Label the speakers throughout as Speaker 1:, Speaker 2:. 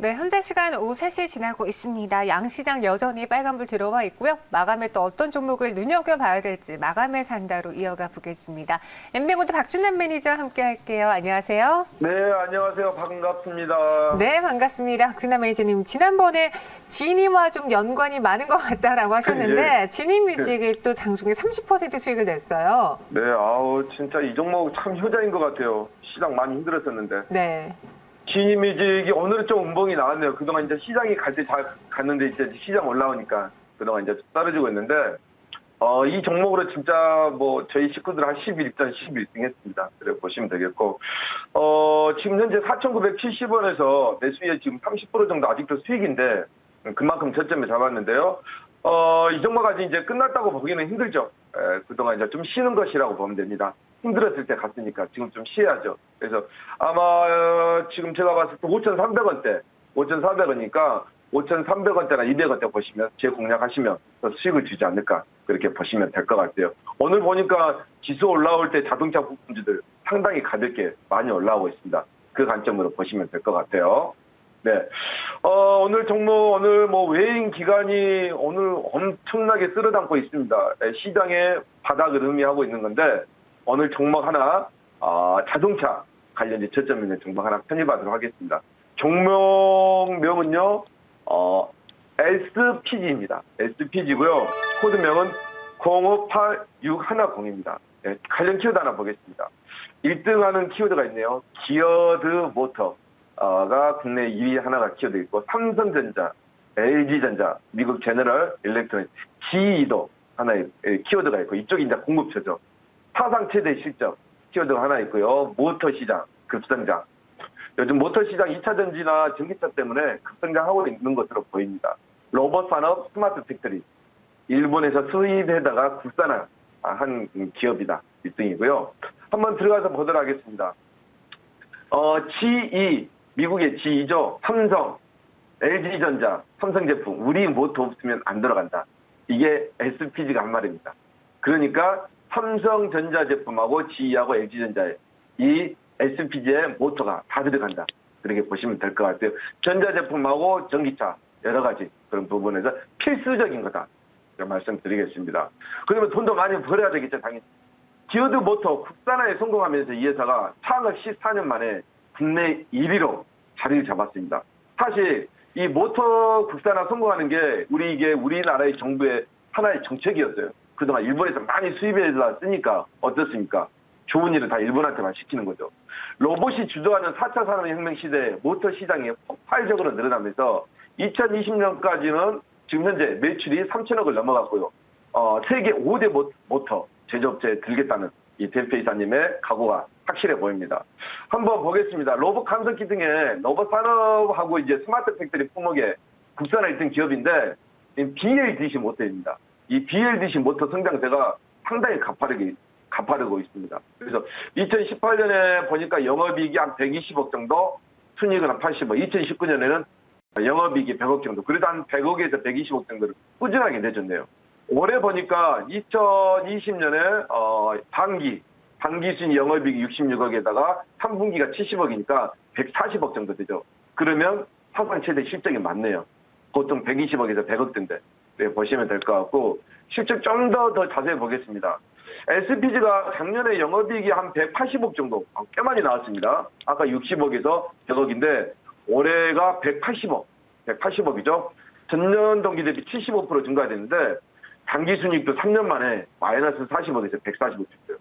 Speaker 1: 네, 현재 시간 오후 3시 지나고 있습니다. 양시장 여전히 빨간불 들어와 있고요. 마감에 또 어떤 종목을 눈여겨봐야 될지 마감의 산다로 이어가 보겠습니다. 엠비고드 박준남 매니저와 함께 할게요. 안녕하세요.
Speaker 2: 네, 안녕하세요. 반갑습니다.
Speaker 1: 네, 반갑습니다. 준남 매니저님, 지난번에 지니와 좀 연관이 많은 것 같다라고 하셨는데
Speaker 2: 예.
Speaker 1: 지니뮤직이 또 장중에 30% 수익을 냈어요.
Speaker 2: 네, 아우, 진짜 이 종목 참 효자인 것 같아요. 시장 많이 힘들었었는데.
Speaker 1: 네.
Speaker 2: 지니뮤직이 오늘은 좀 음봉이 나왔네요. 그동안 이제 시장이 갈 때 잘 갔는데 이제 시장 올라오니까 그동안 이제 좀 떨어지고 있는데, 이 종목으로 진짜 뭐 저희 식구들 한 11전 11등 했습니다. 그래 보시면 되겠고, 지금 현재 4,970원에서 매수에 지금 30% 정도 아직도 수익인데, 그만큼 저점에 잡았는데요. 이 종목가 이제 끝났다고 보기는 힘들죠. 그동안 이제 좀 쉬는 것이라고 보면 됩니다. 힘들었을 때 갔으니까 지금 좀 쉬어야죠. 그래서 아마 지금 제가 봤을 때 5,300원대, 5,400원이니까 5,300원대나 200원대 보시면 재공략하시면 더 수익을 주지 않을까 그렇게 보시면 될 것 같아요. 오늘 보니까 지수 올라올 때 자동차 부품주들 상당히 가볍게 많이 올라오고 있습니다. 그 관점으로 보시면 될 것 같아요. 네. 오늘 종목, 오늘 뭐 외인 기관이 오늘 엄청나게 쓸어담고 있습니다. 시장의 바닥을 의미하고 있는 건데, 오늘 종목 하나, 자동차 관련된 저점 있는 종목 하나 편입하도록 하겠습니다. 종목명은요, SPG입니다. SPG고요. 코드명은 058610입니다. 네, 관련 키워드 하나 보겠습니다. 1등 하는 키워드가 있네요. 기어드 모터가 국내 2위 하나가 키워드 있고, 삼성전자, LG전자, 미국 제너럴 일렉트로닉, GE도 하나의 키워드가 있고, 이쪽이 이제 공급처죠. 사상 최대 실적 키워드가 하나 있고요. 모터 시장 급성장. 요즘 모터 시장 2차 전지나 전기차 때문에 급성장하고 있는 것으로 보입니다. 로봇 산업 스마트 팩토리. 일본에서 수입에다가 국산화 한 기업이다. 1등이고요. 한번 들어가서 보도록 하겠습니다. GE, 미국의 GE죠. 삼성, LG전자, 삼성 제품. 우리 모터 없으면 안 들어간다. 이게 SPG가 한 말입니다. 그러니까 삼성전자 제품하고 GE하고 LG전자에 이 SPG의 모터가 다 들어간다. 그렇게 보시면 될 것 같아요. 전자제품하고 전기차 여러 가지 그런 부분에서 필수적인 거다. 말씀드리겠습니다. 그러면 돈도 많이 벌어야 되겠죠, 당연히. 기어드 모터 국산화에 성공하면서 이 회사가 창업 14년 만에 국내 1위로 자리를 잡았습니다. 사실 이 모터 국산화 성공하는 게 이게 우리나라의 정부의 하나의 정책이었어요. 그동안 일본에서 많이 수입해서 쓰니까 어떻습니까? 좋은 일을 다 일본한테만 시키는 거죠. 로봇이 주도하는 4차 산업혁명 시대에 모터 시장이 폭발적으로 늘어나면서 2020년까지는 지금 현재 매출이 3천억을 넘어갔고요. 세계 5대 모터 제조업체에 들겠다는 이 대표이사님의 각오가 확실해 보입니다. 한번 보겠습니다. 로봇 감속기 등의 로봇 산업하고 이제 스마트 팩토리 품목에 국산화 1등 기업인데 BLDC 모터입니다. 이 BLDC 모터 성장세가 상당히 가파르고 있습니다. 그래서 2018년에 보니까 영업이익이 한 120억 정도, 순이익은 한 80억, 2019년에는 영업이익이 100억 정도, 그래도 한 100억에서 120억 정도를 꾸준하게 내줬네요. 올해 보니까 2020년에 반기 순 영업이익이 66억에다가 3분기가 70억이니까 140억 정도 되죠. 그러면 사상 최대 실적이 많네요. 보통 120억에서 100억대인데 보시면 될 것 같고, 실적 좀 더 자세히 보겠습니다. SPG가 작년에 영업이익이 한 180억 정도, 꽤 많이 나왔습니다. 아까 60억에서 100억인데 올해가 180억이죠. 전년 동기 대비 75% 증가됐는데 당기순이익도 3년 만에 마이너스 40억에서 140억 됐어요.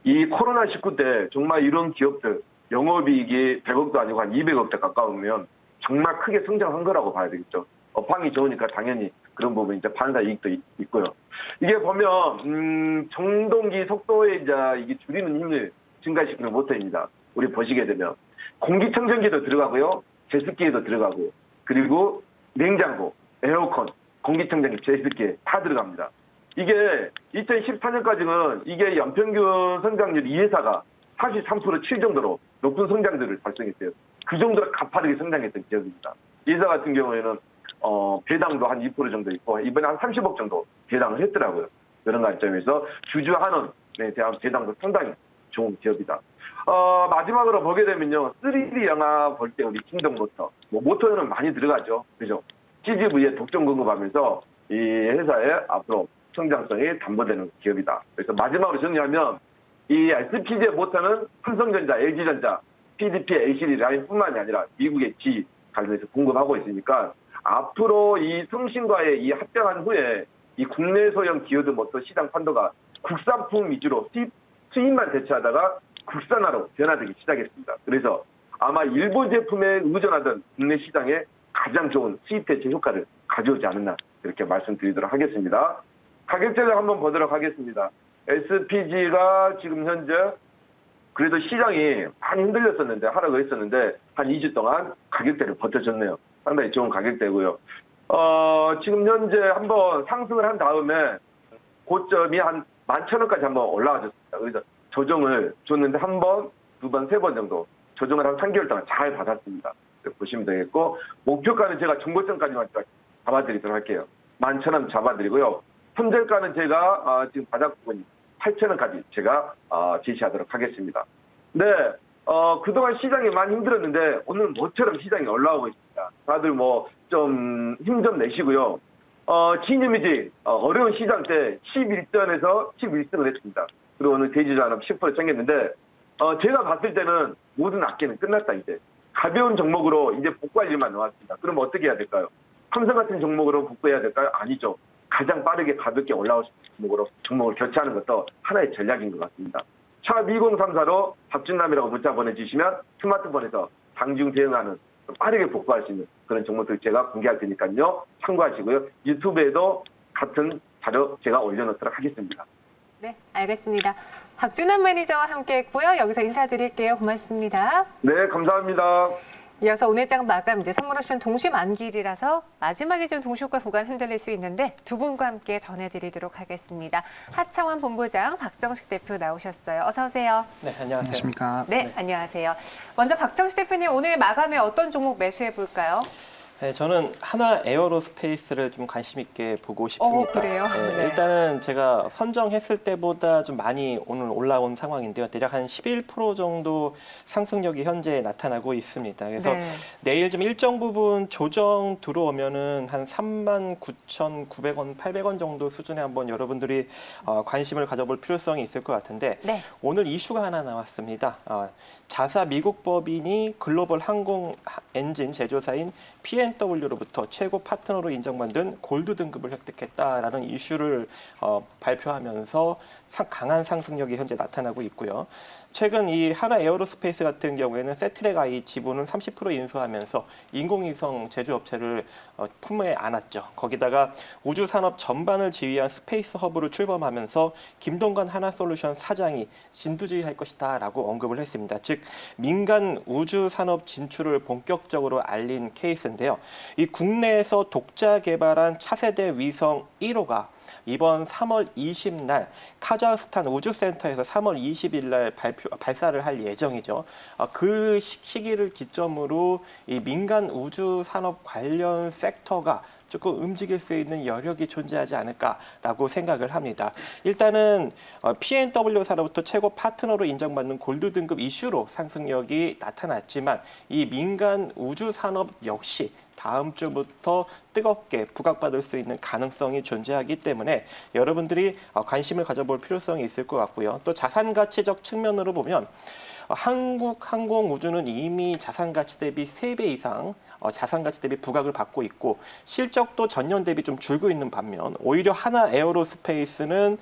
Speaker 2: 이 코로나19 때 정말 이런 기업들 영업이익이 100억도 아니고 한 200억대 가까우면 정말 크게 성장한 거라고 봐야 되겠죠. 업황이 좋으니까 당연히 그런 부분 이제 반사 이익도 있고요. 이게 보면 정동기 속도에 이제 이게 줄이는 힘을 증가시키는 모터입니다. 우리 보시게 되면 공기청정기도 들어가고요, 제습기에도 들어가고, 그리고 냉장고, 에어컨, 공기청정기, 제습기 다 들어갑니다. 이게 2014년까지는 이게 연평균 성장률 이 회사가 43% 칠 정도로 높은 성장률을 달성했어요. 그 정도로 가파르게 성장했던 기업입니다. 이 회사 같은 경우에는 배당도 한 2% 정도 있고, 이번에 한 30억 정도 배당을 했더라고요. 이런 관점에서 주주한원에 대한 배당도 상당히 좋은 기업이다. 마지막으로 보게 되면요. 3D 영화 볼 때 우리 진동 모터. 모터는 많이 들어가죠. 그죠? CGV에 독점 공급하면서 이 회사의 앞으로 성장성이 담보되는 기업이다. 그래서 마지막으로 정리하면 이 SPG의 모터는 삼성전자, LG전자, PDP, LCD 라인뿐만이 아니라 미국의 G 관련해서 공급하고 있으니까 앞으로 이 성신과의 이 합병한 후에 이 국내 소형 디오드 모터 시장 판도가 국산품 위주로 수입만 대체하다가 국산화로 변화되기 시작했습니다. 그래서 아마 일본 제품에 의존하던 국내 시장에 가장 좋은 수입 대체 효과를 가져오지 않았나 이렇게 말씀드리도록 하겠습니다. 가격 전략 한번 보도록 하겠습니다. SPG가 지금 현재 그래도 시장이 많이 흔들렸었는데 하락을 했었는데 한 2주 동안 가격대를 버텨줬네요. 상당히 좋은 가격대고요. 지금 현재 한번 상승을 한 다음에 고점이 한 11,000원까지 한번 올라와줬습니다. 그래서 조정을 줬는데 한 번, 두 번, 세 번 정도 조정을 한 3개월 동안 잘 받았습니다. 보시면 되겠고 목표가는 제가 중고점까지만 잡아드리도록 할게요. 11,000원 잡아드리고요. 손절가는 제가 지금 바닥 부분이 8,000원까지 제가 제시하도록 하겠습니다. 네, 그동안 시장이 많이 힘들었는데 오늘 모처럼 시장이 올라오고 있습니다. 다들 뭐 좀 힘 좀 내시고요. 진유미지 어려운 시장 때 11전에서 11승을 했습니다. 그리고 오늘 대주산업 10% 챙겼는데 제가 봤을 때는 모든 악기는 끝났다 이제. 가벼운 종목으로 이제 복구할 일만 남았습니다. 그럼 어떻게 해야 될까요? 삼성 같은 종목으로 복구해야 될까요? 아니죠. 가장 빠르게 가볍게 올라올 수 있는 종목을 교체하는 것도 하나의 전략인 것 같습니다. 샵 2034로 박준남이라고 문자 보내주시면 스마트폰에서 장중 대응하는 빠르게 복구할 수 있는 그런 종목들 제가 공개할 테니까요. 참고하시고요. 유튜브에도 같은 자료 제가 올려놓도록 하겠습니다.
Speaker 1: 네, 알겠습니다. 박준남 매니저와 함께했고요. 여기서 인사드릴게요. 고맙습니다.
Speaker 2: 네, 감사합니다.
Speaker 1: 이어서 오늘 장 마감 이제 선물 옵션 동시 만기일이라서 마지막에 좀 동시효과 구간 흔들릴 수 있는데 두 분과 함께 전해드리도록 하겠습니다. 하창원 본부장, 박정식 대표 나오셨어요. 어서 오세요.
Speaker 3: 네, 안녕하세요.
Speaker 4: 안녕하십니까.
Speaker 1: 네, 안녕하세요. 먼저 박정식 대표님 오늘 마감에 어떤 종목 매수해 볼까요?
Speaker 3: 네, 저는 하나 에어로스페이스를 좀 관심 있게 보고 싶습니다.
Speaker 1: 그래요? 네.
Speaker 3: 일단은 제가 선정했을 때보다 좀 많이 오늘 올라온 상황인데요. 대략 한 11% 정도 상승력이 현재 나타나고 있습니다. 그래서
Speaker 1: 네.
Speaker 3: 내일 좀 일정 부분 조정 들어오면은 한 39,900원, 800원 정도 수준에 한번 여러분들이 관심을 가져볼 필요성이 있을 것 같은데
Speaker 1: 네.
Speaker 3: 오늘 이슈가 하나 나왔습니다. 자사 미국 법인이 글로벌 항공 엔진 제조사인 P&W로부터 최고 파트너로 인정받은 골드 등급을 획득했다라는 이슈를 발표하면서 강한 상승력이 현재 나타나고 있고요. 최근 이 하나 에어로스페이스 같은 경우에는 세트랙 I 지분을 30% 인수하면서 인공위성 제조업체를 품에 안았죠. 거기다가 우주산업 전반을 지휘한 스페이스 허브를 출범하면서 김동관 하나솔루션 사장이 진두지휘할 것이다라고 언급을 했습니다. 즉 민간 우주산업 진출을 본격적으로 알린 케이스인데요. 이 국내에서 독자 개발한 차세대 위성 1호가 이번 3월 20날 카자흐스탄 우주센터에서 3월 20일 날 발사를 할 예정이죠. 그 시기를 기점으로 이 민간 우주 산업 관련 섹터가 조금 움직일 수 있는 여력이 존재하지 않을까라고 생각을 합니다. 일단은 P&W사로부터 최고 파트너로 인정받는 골드 등급 이슈로 상승력이 나타났지만 이 민간 우주 산업 역시 다음 주부터 뜨겁게 부각받을 수 있는 가능성이 존재하기 때문에 여러분들이 관심을 가져볼 필요성이 있을 것 같고요. 또 자산 가치적 측면으로 보면 한국항공우주는 이미 자산 가치 대비 3배 이상 자산 가치 대비 부각을 받고 있고 실적도 전년 대비 좀 줄고 있는 반면 오히려 하나 에어로스페이스는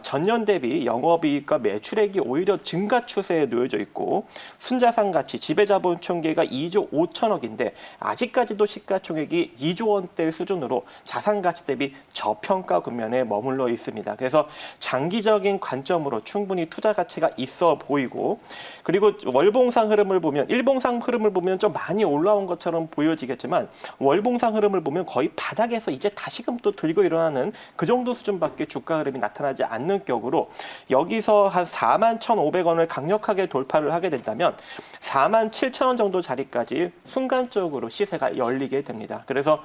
Speaker 3: 전년 대비 영업이익과 매출액이 오히려 증가 추세에 놓여져 있고 순자산 가치, 지배자본 총계가 2조 5천억인데 아직까지도 시가총액이 2조 원대 수준으로 자산 가치 대비 저평가 국면에 머물러 있습니다. 그래서 장기적인 관점으로 충분히 투자 가치가 있어 보이고 그리고 월봉상 흐름을 보면 일봉상 흐름을 보면 좀 많이 올라온 것처럼 보여지겠지만 월봉상 흐름을 보면 거의 바닥에서 이제 다시금 또 들고 일어나는 그 정도 수준밖에 주가 흐름이 나타나지 않는 격으로 여기서 한 41,500원을 강력하게 돌파를 하게 된다면 47,000원 정도 자리까지 순간적으로 시세가 열리게 됩니다. 그래서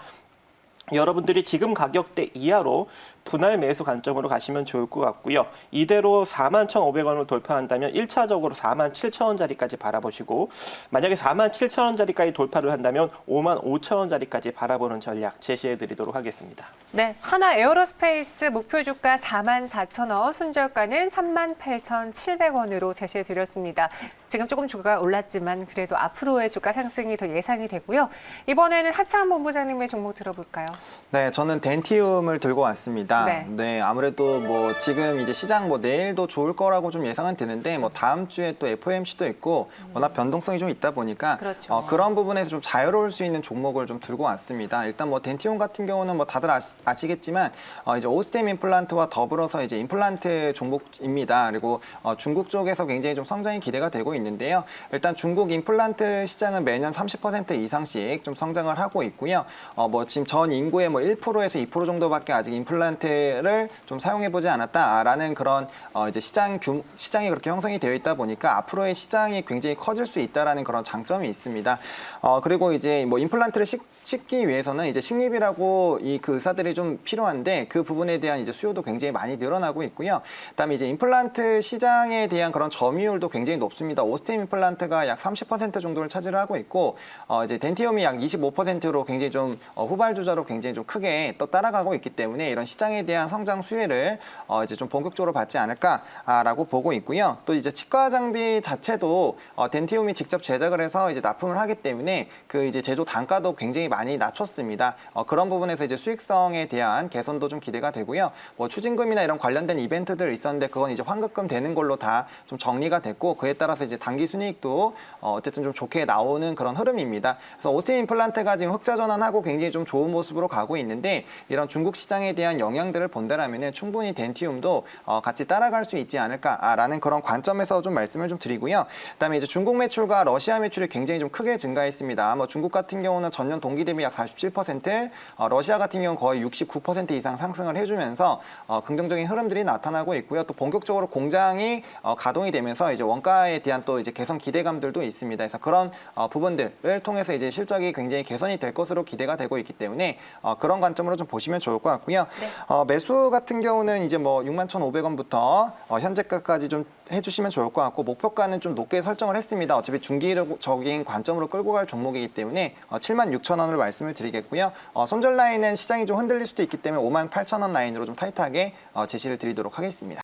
Speaker 3: 여러분들이 지금 가격대 이하로 분할 매수 관점으로 가시면 좋을 것 같고요. 이대로 41,500원을 돌파한다면 1차적으로 47,000원짜리까지 바라보시고 만약에 47,000원짜리까지 돌파를 한다면 55,000원짜리까지 바라보는 전략 제시해 드리도록 하겠습니다.
Speaker 1: 네, 하나 에어로스페이스 목표 주가 44,000원, 손절가는 38,700원으로 제시해 드렸습니다. 지금 조금 주가가 올랐지만 그래도 앞으로의 주가 상승이 더 예상이 되고요. 이번에는 하창 본부장님의 종목 들어볼까요?
Speaker 4: 네, 저는 덴티움을 들고 왔습니다.
Speaker 1: 네.
Speaker 4: 아무래도 뭐 지금 이제 시장 뭐 내일도 좋을 거라고 좀 예상은 되는데 뭐 다음 주에 또 FOMC도 있고 워낙 변동성이 좀 있다 보니까
Speaker 1: 그렇죠.
Speaker 4: 그런 부분에서 좀 자유로울 수 있는 종목을 좀 들고 왔습니다. 일단 뭐 덴티움 같은 경우는 뭐 다들 아시겠지만 이제 오스템 임플란트와 더불어서 이제 임플란트 종목입니다. 그리고 중국 쪽에서 굉장히 좀 성장이 기대가 되고 있는데요. 일단 중국 임플란트 시장은 매년 30% 이상씩 좀 성장을 하고 있고요. 뭐 지금 전 인구의 뭐 1%에서 2% 정도밖에 아직 임플란트를 좀 사용해 보지 않았다라는 그런 이제 시장이 그렇게 형성이 되어 있다 보니까 앞으로의 시장이 굉장히 커질 수 있다라는 그런 장점이 있습니다. 그리고 이제 뭐 임플란트를 씻기 위해서는 이제 식립이라고 그 의사들이 좀 필요한데 그 부분에 대한 이제 수요도 굉장히 많이 늘어나고 있고요. 그다음에 이제 임플란트 시장에 대한 그런 점유율도 굉장히 높습니다. 오스템 임플란트가 약 30% 정도를 차지를 하고 있고 이제 덴티움이 약 25%로 굉장히 좀 후발주자로 굉장히 좀 크게 또 따라가고 있기 때문에 이런 시장에 대한 성장 수혜를 이제 좀 본격적으로 받지 않을까라고 보고 있고요. 또 이제 치과 장비 자체도 덴티움이 직접 제작을 해서 이제 납품을 하기 때문에 그 이제 제조 단가도 굉장히 많이 낮췄습니다. 그런 부분에서 이제 수익성에 대한 개선도 좀 기대가 되고요. 뭐 추징금이나 이런 관련된 이벤트들 있었는데 그건 이제 환급금 되는 걸로 다 좀 정리가 됐고 그에 따라서 이제 단기 순이익도 어쨌든 좀 좋게 나오는 그런 흐름입니다. 그래서 오스템 임플란트가 지금 흑자 전환하고 굉장히 좀 좋은 모습으로 가고 있는데 이런 중국 시장에 대한 영향들을 본다라면은 충분히 덴티움도 같이 따라갈 수 있지 않을까라는 그런 관점에서 좀 말씀을 좀 드리고요. 그다음에 이제 중국 매출과 러시아 매출이 굉장히 좀 크게 증가했습니다. 뭐 중국 같은 경우는 전년 동기 대비 약 47%, 러시아 같은 경우는 거의 69% 이상 상승을 해주면서 긍정적인 흐름들이 나타나고 있고요. 또 본격적으로 공장이 가동이 되면서 이제 원가에 대한 또 이제 개선 기대감들도 있습니다. 그래서 그런 부분들을 통해서 이제 실적이 굉장히 개선이 될 것으로 기대가 되고 있기 때문에 그런 관점으로 좀 보시면 좋을 것 같고요.
Speaker 1: 네.
Speaker 4: 매수 같은 경우는 이제 뭐 61,500원부터 현재가까지 좀 해주시면 좋을 것 같고 목표가는 좀 높게 설정을 했습니다. 어차피 중기적인 관점으로 끌고 갈 종목이기 때문에 76,000원을 말씀을 드리겠고요. 손절 라인은 시장이 좀 흔들릴 수도 있기 때문에 58,000원 라인으로 좀 타이트하게 제시를 드리도록 하겠습니다.